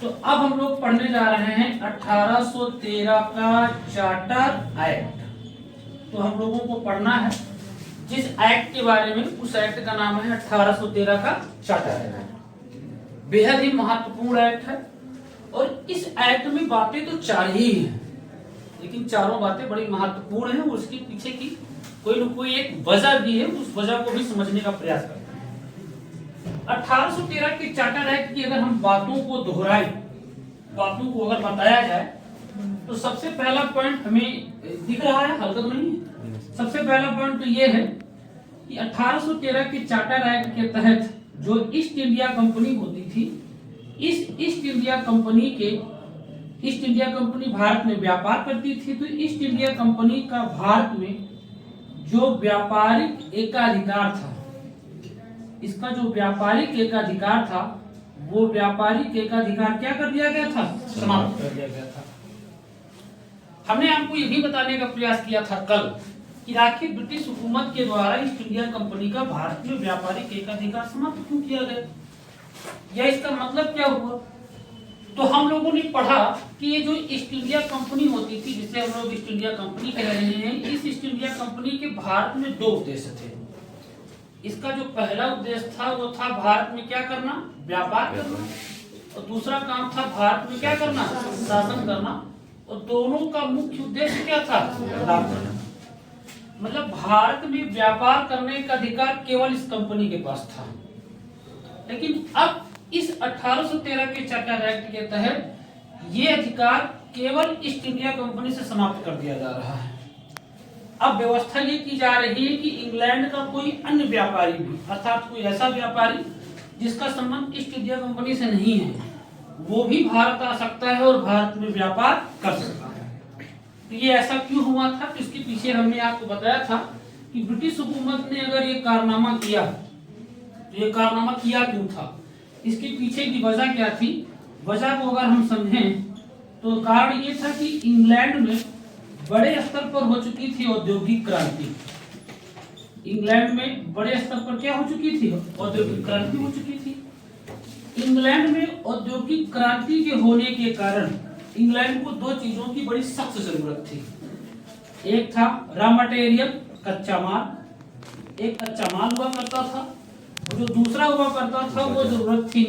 तो अब हम लोग पढ़ने जा रहे हैं 1813 का चार्टर एक्ट। तो हम लोगों को पढ़ना है जिस एक्ट के बारे में, उस एक्ट का नाम है 1813 का चार्टर एक्ट। बेहद ही महत्वपूर्ण एक्ट है और इस एक्ट में बातें तो चार ही हैं, लेकिन चारों बातें बड़ी महत्वपूर्ण हैं। उसके पीछे की कोई न कोई एक वजह भी है, उस वजह को भी समझने का प्रयास करते हैं। 1813 के चार्टर एक्ट की अगर हम बातों को दोहराएं, बातों को अगर बताया जाए, तो सबसे पहला पॉइंट हमें दिख रहा है, हल्का तो नहीं है। सबसे पहला पॉइंट तो ये है कि 1813 के चार्टर एक्ट के तहत जो ईस्ट इंडिया कंपनी होती थी, इस ईस्ट इंडिया कंपनी भारत में व्यापार करती थी। तो ईस्ट इंडिया कंपनी का भारत में जो व्यापारिक एकाधिकार था, इसका जो व्यापारिक एकाधिकार था, वो व्यापारिक एकाधिकार क्या कर दिया गया था? समाप्त कर दिया गया था। हमने आपको ये भी बताने का प्रयास किया था कल कि आखिर ब्रिटिश हुकूमत के द्वारा ईस्ट इंडिया कंपनी का भारत में व्यापारिक एकाधिकार समाप्त क्यों किया गया, या इसका मतलब क्या हुआ। तो हम लोगों ने पढ़ा कि ये जो ईस्ट इंडिया कंपनी होती थी, जिसे हम लोग ईस्ट इंडिया कंपनी कह रहे हैं, इस ईस्ट इंडिया कंपनी के भारत में दो उद्देश्य थे। इसका जो पहला उद्देश्य था वो था भारत में क्या करना? व्यापार करना। और दूसरा काम था भारत में क्या करना? शासन करना। और दोनों का मुख्य उद्देश्य क्या था? लाभ करना। मतलब भारत में व्यापार करने का अधिकार केवल इस कंपनी के पास था। लेकिन अब इस 1813 के चार्टर एक्ट के तहत ये अधिकार केवल ईस्ट इंडिया कंपनी से समाप्त कर दिया जा रहा है। अब व्यवस्था ये की जा रही है कि इंग्लैंड का कोई अन्य व्यापारी भी, अर्थात कोई ऐसा व्यापारी जिसका संबंध ईस्ट इंडिया कंपनी से नहीं है, वो भी भारत आ सकता है और भारत में व्यापार कर सकता है। तो ये ऐसा क्यों हुआ था? तो इसके पीछे हमने आपको बताया था कि ब्रिटिश हुकूमत ने अगर ये कारनामा किया, तो ये कारनामा किया क्यों था, इसके पीछे की वजह क्या थी। वजह को अगर हम समझें तो कारण ये था कि इंग्लैंड में बड़े स्तर पर हो चुकी थी औद्योगिक क्रांति। इंग्लैंड में बड़े स्तर पर क्या हो चुकी थी? औद्योगिक क्रांति हो चुकी थी। इंग्लैंड में औद्योगिक क्रांति के होने के कारण इंग्लैंड को दो चीजों की बड़ी सख्त जरूरत थी। एक था रॉ मटेरियल, कच्चा माल। एक कच्चा माल हुआ करता था, और जो दूसरा हुआ करता था वो जरूरत थी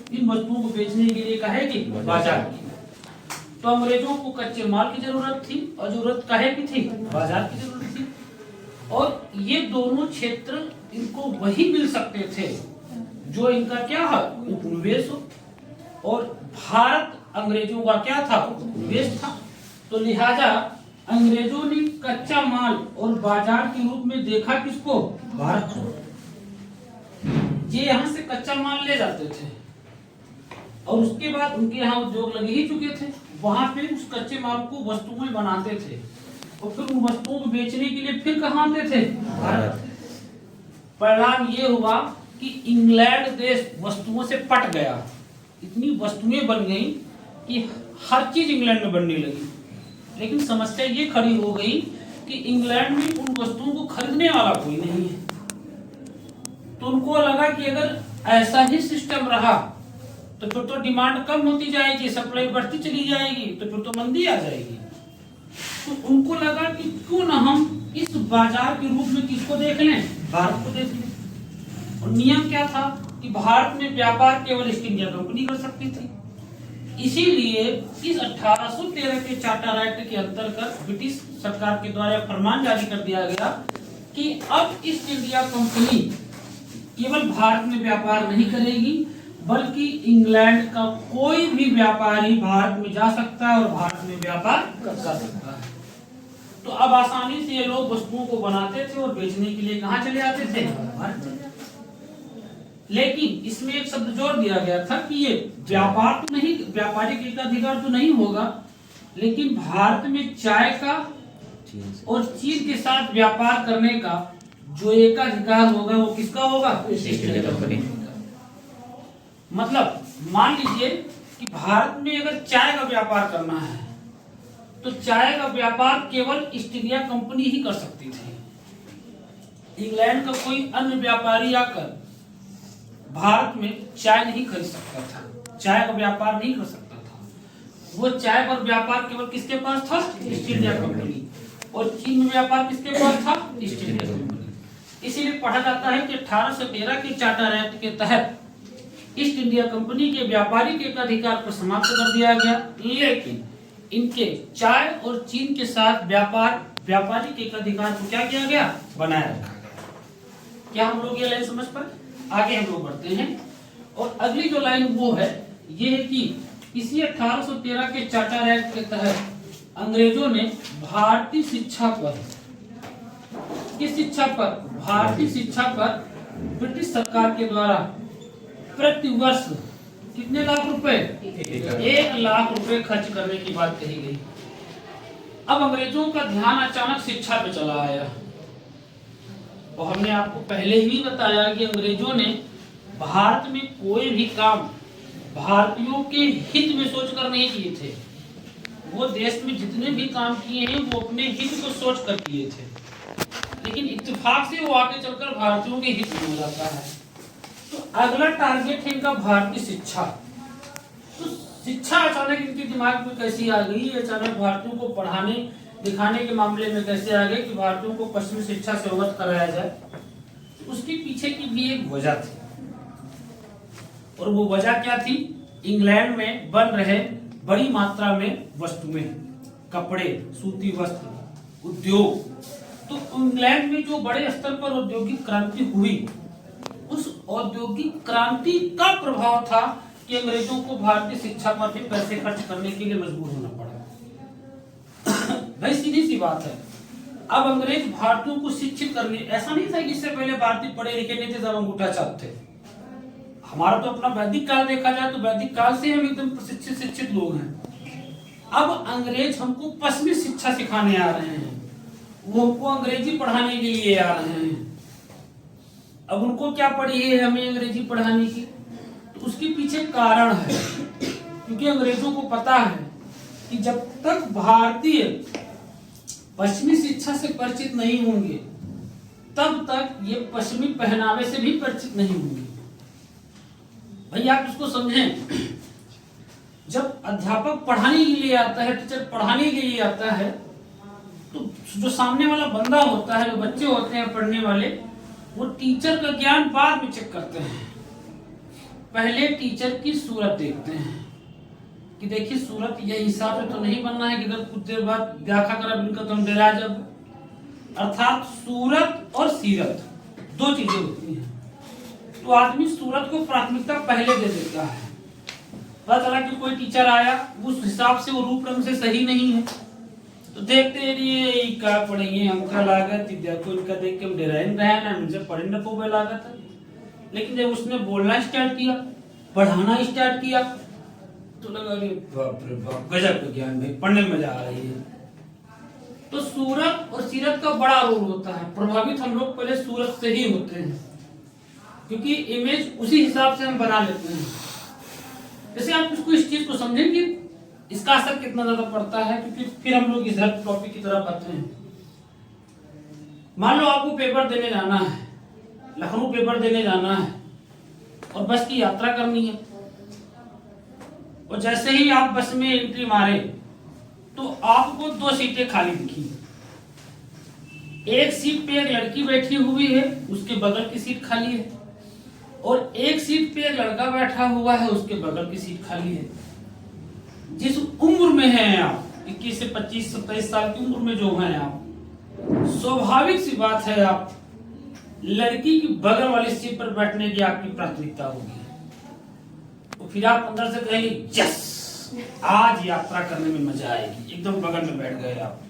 इन वस्तुओं को बेचने के लिए काहे की? बाजार की। तो अंग्रेजों को कच्चे माल की जरूरत थी और जरूरत काहे की थी? बाजार की जरूरत थी। और ये दोनों क्षेत्र इनको वही मिल सकते थे जो इनका क्या है? उपनिवेश हो। और भारत अंग्रेजों का क्या था? उपनिवेश था। तो लिहाजा अंग्रेजों ने कच्चा माल और बाजार के रूप में देखा किसको? भारत को। ये यहाँ से कच्चा माल ले जाते थे और उसके बाद उनके यहाँ उद्योग लगे ही चुके थे, वहां पे उस कच्चे माल को वस्तुएं बनाते थे और फिर उन वस्तुओं को बेचने के लिए फिर कहाँ आते थे? भारत। परिणाम ये हुआ कि इंग्लैंड देश वस्तुओं से पट गया। इतनी वस्तुएं बन गई कि हर चीज इंग्लैंड में बनने लगी। लेकिन समस्या ये खड़ी हो गई कि इंग्लैंड में उन वस्तुओं को खरीदने वाला कोई नहीं है। तो उनको लगा कि अगर ऐसा ही सिस्टम रहा तो फिर तो डिमांड कम होती जाएगी, सप्लाई बढ़ती चली जाएगी, तो फिर तो मंदी आ जाएगी। तो उनको लगा कि क्यों ना हम इस बाजार के रूप में किसको देख लें? भारत को देख लें। और नियम क्या था कि भारत में व्यापार केवल ईस्ट इंडिया कंपनी कर सकती थी। इसीलिए इस 1813 के चार्टर एक्ट के अंतर्गत ब्रिटिश सरकार के द्वारा फरमान जारी कर दिया गया कि अब ईस्ट इंडिया कंपनी केवल भारत में व्यापार नहीं करेगी, बल्कि इंग्लैंड का कोई भी व्यापारी भारत में जा सकता है और भारत में व्यापार कर सकता है। तो अब आसानी से ये लोग वस्तुओं को बनाते थे और बेचने के लिए कहाँ चले आते थे? भारत चले जाते थे। लेकिन इसमें एक शब्द जोड़ दिया गया था कि ये व्यापार तो नहीं, व्यापारिक एकाधिकार तो नहीं होगा, लेकिन भारत में चाय का और चीन के साथ व्यापार करने का जो एकाधिकार होगा वो किसका होगा? ईस्ट इंडिया कंपनी का। मतलब मान लीजिए कि भारत में अगर चाय का व्यापार करना है तो चाय का व्यापार केवल ईस्ट इंडिया कंपनी ही कर सकती थी। इंग्लैंड का कोई अन्य व्यापारी आकर भारत में चाय नहीं खरीद सकता था। चाय का व्यापार नहीं कर सकता था। वो चाय पर व्यापार केवल किसके पास था? East India company. और चीन में व्यापार किसके पास था? East India company. इसीलिए पढ़ा जाता है कि 1813 के चार्टर एक्ट के तहत ईस्ट इंडिया कंपनी के व्यापारिक एकाधिकार को समाप्त कर दिया गया, लेकिन इनके चाय और चीन के साथ व्यापारिक एकाधिकार को क्या किया गया? बनाए रखा गया। क्या हम लोग ये लाइन समझ पाए? आगे हम लोग बढ़ते हैं और अगली जो लाइन वो है ये है कि इसी 1813 के चार्टर एक्ट के तहत अंग्रेजों ने भारतीय शिक्षा पर, किस शिक्षा पर? भारतीय शिक्षा पर ब्रिटिश सरकार के द्वारा प्रति वर्ष कितने लाख रुपए? 1 लाख रुपए खर्च करने की बात कही गई। अब अंग्रेजों का ध्यान अचानक शिक्षा पे चला आया और हमने आपको पहले ही बताया कि अंग्रेजों ने भारत में कोई भी काम भारतीयों के हित में सोचकर नहीं किए थे। वो देश में जितने भी काम किए हैं वो अपने हित को सोचकर किए थे, लेकिन इत्तेफाक से वो आगे चलकर भारतीयों के हित में हो जाता है। तो अगला टारगेट है इनका भारतीय शिक्षा। तो शिक्षा अचानक इनके दिमाग में कैसी आ गई? अचानक भारतीयों को पढ़ाने दिखाने के मामले में कैसे आ गए कि भारतीयों को पश्चिमी शिक्षा से अवगत कराया जाए? उसके पीछे की भी एक वजह थी, और वो वजह क्या थी? इंग्लैंड में बन रहे बड़ी मात्रा में वस्तुएं, कपड़े, सूती वस्त्र, उद्योग। तो इंग्लैंड में जो बड़े स्तर पर औद्योगिक क्रांति हुई, उस औद्योगिक क्रांति का प्रभाव था कि अंग्रेजों को भारतीय शिक्षा पर भी पैसे खर्च करने के लिए मजबूर होना पड़ा। भाई सीधी सी बात है, अब अंग्रेज भारतीयों को शिक्षित करने, ऐसा नहीं था कि इससे पहले भारतीय पढ़े लिखे नहीं थे, सब अंगूठा छाप थे। हमारा तो अपना वैदिक काल देखा जाए तो वैदिक काल से हम एकदम प्रशिक्षित शिक्षित लोग हैं। अब अंग्रेज हमको पश्चिमी शिक्षा सिखाने आ रहे हैं, वो हमको अंग्रेजी पढ़ाने के लिए आ रहे हैं। अब उनको क्या पड़ी है हमें अंग्रेजी पढ़ाने की? तो उसके पीछे कारण है, क्योंकि अंग्रेजों को पता है कि जब तक भारतीय पश्चिमी शिक्षा से परिचित नहीं होंगे तब तक ये पश्चिमी पहनावे से भी परिचित नहीं होंगे। भाई आप इसको समझें, जब अध्यापक पढ़ाने के लिए आता है, टीचर पढ़ाने के लिए आता है, तो जो सामने वाला बंदा होता है, जो बच्चे होते हैं पढ़ने वाले, वो टीचर का ज्ञान बाद में चेक करते हैं। पहले टीचर की सूरत देखते हैं कि देखिए सूरत ये हिसाब से तो नहीं बनना है कि अगर कुछ देर बाद व्याख्या कर इनका तो हम डरा जब। अर्थात सूरत और सीरत दो चीजें होती हैं। तो आदमी सूरत को प्राथमिकता पहले दे देता है। पता चला कि कोई टीचर आया, उस हिसाब से वो रूप रंग से सही नहीं है, तो देखते ये क्या पढ़ेंगे, हमका लागत देखो इनका देख के हम डेराइन रहे ना, मुझे पढ़ने न को लागत है। लेकिन जब उसने बोलना स्टार्ट किया, पढ़ाना स्टार्ट किया, तो लगा अरे बाप रे बाप, गजब का ज्ञान भाई, पढ़ने में मजा आ रही है। तो सूरत और सीरत का बड़ा रोल होता है। प्रभावित हम लोग पहले सूरत से ही होते हैं, क्योंकि इमेज उसी हिसाब से हम बना लेते हैं। जैसे आप इसको इस चीज को समझें कि इसका असर कितना ज्यादा पड़ता है, क्योंकि फिर हम लोग इस टॉपिक की तरफ आते हैं। मान लो आपको पेपर देने जाना है, लखनऊ पेपर देने जाना है और बस की यात्रा करनी है, और जैसे ही आप बस में एंट्री मारे तो आपको 2 सीटें खाली दिखी। एक सीट पे एक लड़की बैठी हुई है, उसके बगल की सीट खाली है, और एक सीट पे एक लड़का बैठा हुआ है, उसके बगल की सीट खाली है। जिस उम्र में हैं आप, 21 से 25 27 साल की उम्र में जो हैं आप, स्वाभाविक सी बात है आप लड़की की बगल वाली सीट पर बैठने की आपकी प्राथमिकता होगी। तो फिर आप अंदर से कहेंगे यस, आज यात्रा करने में मजा आएगी, एकदम बगल में बैठ गए आप।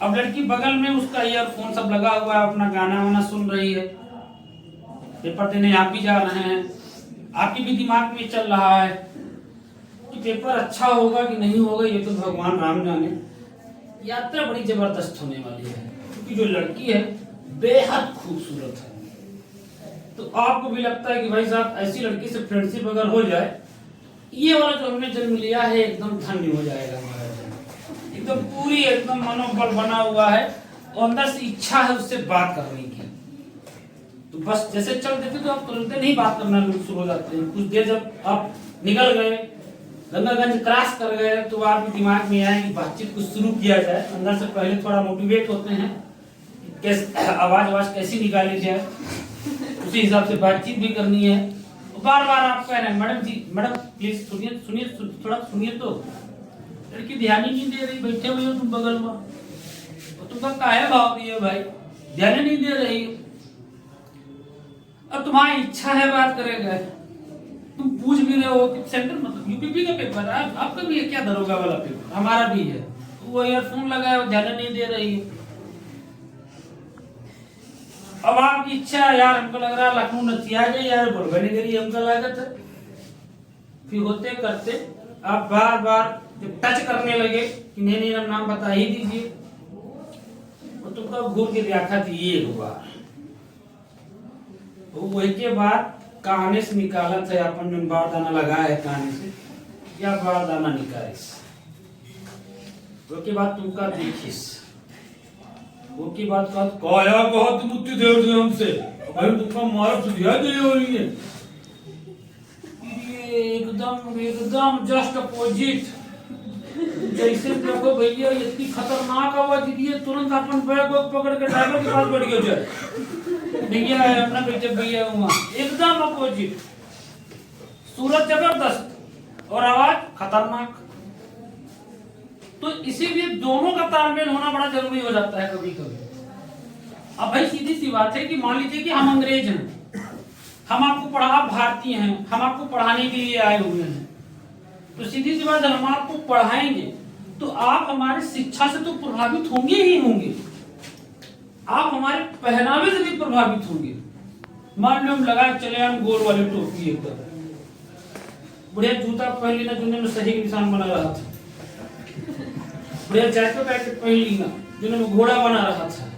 अब लड़की बगल में, उसका ईयरफोन सब लगा हुआ है, अपना गाना वाना सुन रही है, पेपर देने आप भी जा रहे हैं, आपके भी दिमाग में चल रहा है कि पेपर अच्छा होगा कि नहीं होगा, ये तो भगवान राम जाने। यात्रा बड़ी जबरदस्त होने वाली है, क्योंकि जो लड़की है बेहद खूबसूरत है। तो आपको भी लगता है कि भाई साहब ऐसी लड़की से फ्रेंडशिप अगर हो जाए, ये वाला जो हमने जन्म लिया है एकदम धन्य हो जाएगा हमारा जन्म। एकदम पूरी एकदम मनोबल बना हुआ है और अंदर से इच्छा है उससे बात करने की। तो बस जैसे चल देते तो आप तुरंत नहीं बात करना शुरू हो जाते हैं। कुछ देर जब आप निकल गए, गंगागंज क्रॉस कर गए, तो आपके दिमाग में आए कि बातचीत कुछ शुरू किया जाए। अंदर से पहले थोड़ा मोटिवेट होते हैं, कैसे आवाज कैसी निकाली जाए, उसी हिसाब से बातचीत भी करनी है। बार बार आप कह रहे हैं मैडम जी, मैडम प्लीज सुनिए सुनिए, थोड़ा सुनिए। तो लड़की ध्यान ही नहीं दे रही, बैठे हुए हो तुम बगल में, और तुमका काहे भाव दिए भाई, ध्यान नहीं दे रही। अब तुम्हारी इच्छा है बात करेगा, तुम पूछ भी रहे हो कि सेंटर मतलब यूपीपी का पेपर है, आपका भी है क्या, दरोगा वाला पेपर हमारा भी है। वो ईयरफोन लगाया, ध्यान नहीं दे रही है। अब आपकी इच्छा है यार, हमको लग रहा है लखनऊ नथिया जाए यार, बोलबे करी हमको लागत है। फिर होते करते आप बार बार जब टच करने लगे कि नहीं नहीं नाम बता ही दीजिए, तो तुमको घूर के व्याख्या थी एक बार। तो वही के बाद कहानी से निकाला था अपन में बारदाना लगाया है, कहानी से या बारदाना निकालिस। वो के बाद तुमका देखिस, वो की बात का काया बहुत मुक्ति दे दे हमसे भाई, तुमका मार सुधिया दे हो रही है। ये एकदम जस्ट अपोजिट। जैसे देखो भैया इतनी खतरनाक आवाज दी है, तुरंत अपन बैग पकड़ के ड्राइवर के पास बैठ गया जाए, भैया है अपना बेटे भैया हुआ, एकदम अपोजिट। सूरत जबरदस्त और आवाज खतरनाक। तो इसीलिए दोनों का तालमेल होना बड़ा जरूरी हो जाता है कभी कभी। अब भाई सीधी सी बात है कि मान लीजिए कि हम अंग्रेज हैं, हम आपको पढ़ा, भारतीय हैं, हम आपको पढ़ाने के लिए आए हुए हैं, तो सीधी सी बात है हम आपको पढ़ाएंगे तो आप हमारी शिक्षा से तो प्रभावित होंगे ही होंगे, आप हमारे पहनावे से भी प्रभावित होंगे। मान लो हम लगा चले हम गोल वाले टोपी एकदम बढ़िया, जूता पहन लेना जूने में सही निशान बना रहा था, बढ़िया जैकेट पहन लेना जूने में घोड़ा बना रहा था,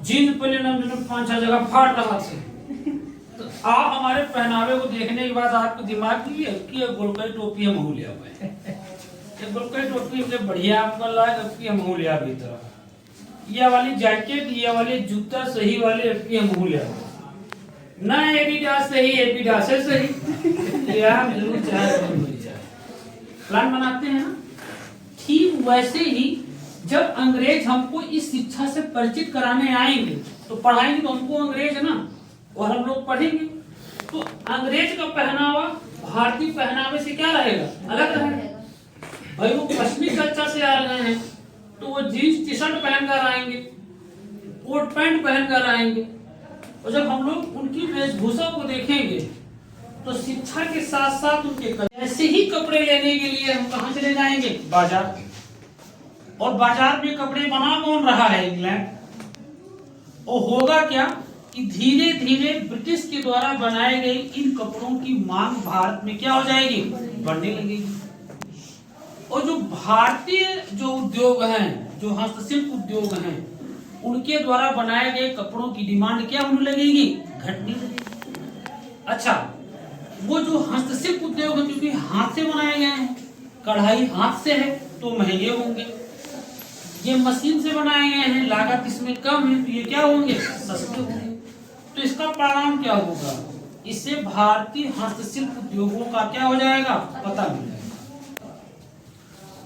जीन्स पहन लेना जूने 5-6 जगह फाड़ रहा था। तो आप हमारे पहनावे को देखने के बाद आपके दिमाग की गोलकाई टोपी हम हो लिया हुआ है, गोलकाई टोपी हमने बढ़िया आपका लाया, हम हो लिया भीतर ये वाली जैकेट, ये वाले जूता सही वाले हम हो लिया ना, एडिडास सही, एडिडास है सही, यार जरूर चाहे प्लान बनाते हैं ना। ठीक वैसे ही जब अंग्रेज हमको इस शिक्षा से परिचित कराने आएंगे तो पढ़ाएंगे तो हमको अंग्रेज है ना, और हम लोग पढ़ेंगे तो अंग्रेज का पहनावा भारतीय पहनावे से क्या रहेगा, अलग रहेगा। भाई वो पश्चिमी कल्चर से आ रहे हैं तो वो जीन्स टी शर्ट पहनकर आएंगे, कोट पैंट पहनकर आएंगे, और जब हम लोग उनकी वेशभूषा को देखेंगे तो शिक्षा के साथ साथ उनके ऐसे ही कपड़े लेने के लिए हम कहां चले जाएंगे, बाजार। और बाजार में कपड़े बना कौन रहा है, इंग्लैंड। और होगा क्या कि धीरे धीरे ब्रिटिश के द्वारा बनाए गए इन कपड़ों की मांग भारत में क्या हो जाएगी, बढ़ने लगेगी। और जो भारतीय जो उद्योग हैं, जो हस्तशिल्प उद्योग हैं, उनके द्वारा बनाए गए कपड़ों की डिमांड क्या होने लगेगी, घटने लगेगी। अच्छा, वो जो हस्तशिल्प उद्योग है क्योंकि हाथ से बनाए गए हैं, कढ़ाई हाथ से है तो महंगे होंगे, ये मशीन से बनाए गए हैं लागत इसमें कम है तो ये क्या होंगे, सस्ते होंगे। तो इसका परिणाम क्या होगा, इससे भारतीय हस्तशिल्प उद्योगों का क्या हो जाएगा, पता मिल जाएगा।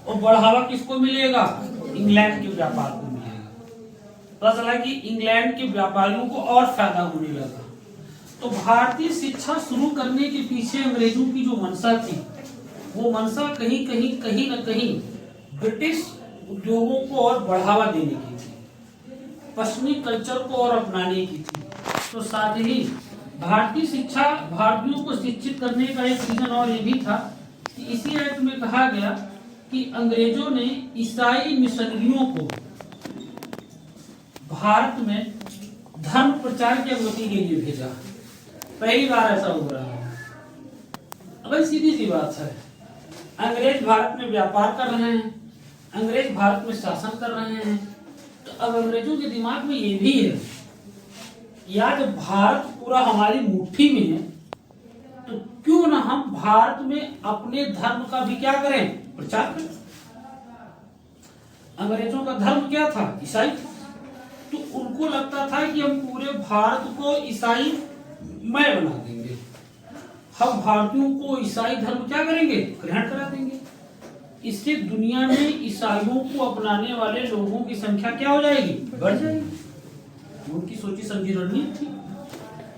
और बढ़ावा किसको मिलेगा, इंग्लैंड के व्यापार को मिलेगा। पता चला कि इंग्लैंड के व्यापारियों को और फायदा होने लगा। तो भारतीय शिक्षा शुरू करने के पीछे अंग्रेजों की जो मंशा थी, वो मंशा कहीं न कहीं ब्रिटिश उद्योगों को और बढ़ावा देने की थी, पश्चिमी कल्चर को और अपनाने की थी। तो साथ ही भारतीय शिक्षा भारतीयों को शिक्षित करने का एक रीजन और ये भी था कि इसी एक्ट में कहा गया कि अंग्रेजों ने ईसाई मिशनरियों को भारत में धर्म प्रचार की अनुमति के लिए भेजा। पहली बार ऐसा हो रहा है। अब सीधी सी बात है, अंग्रेज भारत में व्यापार कर रहे हैं, अंग्रेज भारत में शासन कर रहे हैं, तो अब अंग्रेजों के दिमाग में ये भी है कि आज भारत पूरा हमारी मुट्ठी में है, तो क्यों ना हम भारत में अपने धर्म का भी क्या करें, प्रचार करें। अंग्रेजों का धर्म क्या था, ईसाई। तो उनको लगता था कि हम पूरे भारत को ईसाई मय बना देंगे, हम भारतीयों को ईसाई धर्म क्या करेंगे, ग्रहण करा देंगे। इससे दुनिया में ईसाइयों को अपनाने वाले लोगों की संख्या क्या हो जाएगी, बढ़ जाएगी। उनकी सोची समझी रणनीति थी।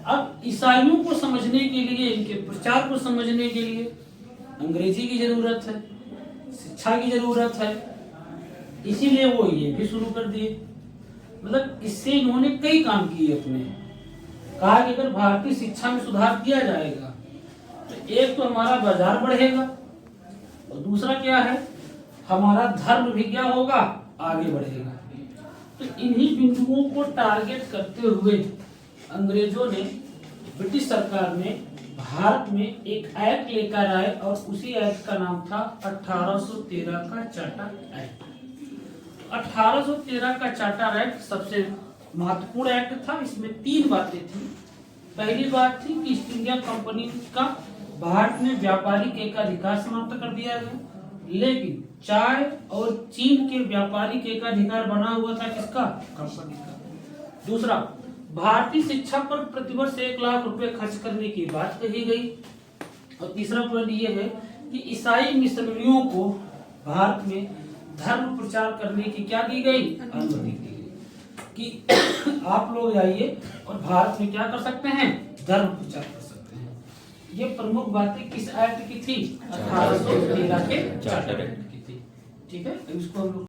अब ईसाइयों को समझने के लिए, इनके प्रचार को समझने के लिए अंग्रेजी की जरूरत है, शिक्षा की जरूरत है, इसीलिए वो ये भी शुरू कर दिए। मतलब इससे इन्होंने कई काम किए अपने। कहा कि अगर भारतीय शिक्षा में सुधार किया जाएगा तो एक तो हमारा बाजार बढ़ेगा और दूसरा क्या है, हमारा धर्म भी क्या होगा, आगे बढ़ेगा। तो इन्हीं बिंदुओं को टारगेट करते हुए अंग्रेजों ने, ब्रिटिश सरकार ने भारत में एक एक्ट लेकर आए और उसी एक्ट का नाम था 1813 का चार्टर एक्ट। 1813 का चार्टर एक्ट सबसे महत्वपूर्ण एक्ट था। इसमें 3 बातें थी। पहली बात थी कि ईस्ट इंडिया कंपनी का भारत में व्यापारिक एकाधिकार समाप्त कर दिया गया, लेकिन चाय और चीन के व्यापारिक एकाधिकार बना हुआ था किसका, कंपनी का। दूसरा, भारतीय शिक्षा पर प्रतिवर्ष 1 लाख रुपए खर्च करने की बात कही गई। और तीसरा पॉइंट ये है कि ईसाई मिशनरियों को भारत में धर्म प्रचार करने की क्या दी गई, अनुमति दी गई कि आप लोग जाइए और भारत में क्या कर सकते हैं, धर्म प्रचार कर सकते हैं। ये प्रमुख बातें किस एक्ट की थी, 1813 के चार्टर एक्ट की थी। ठीक है, इसको हम लोग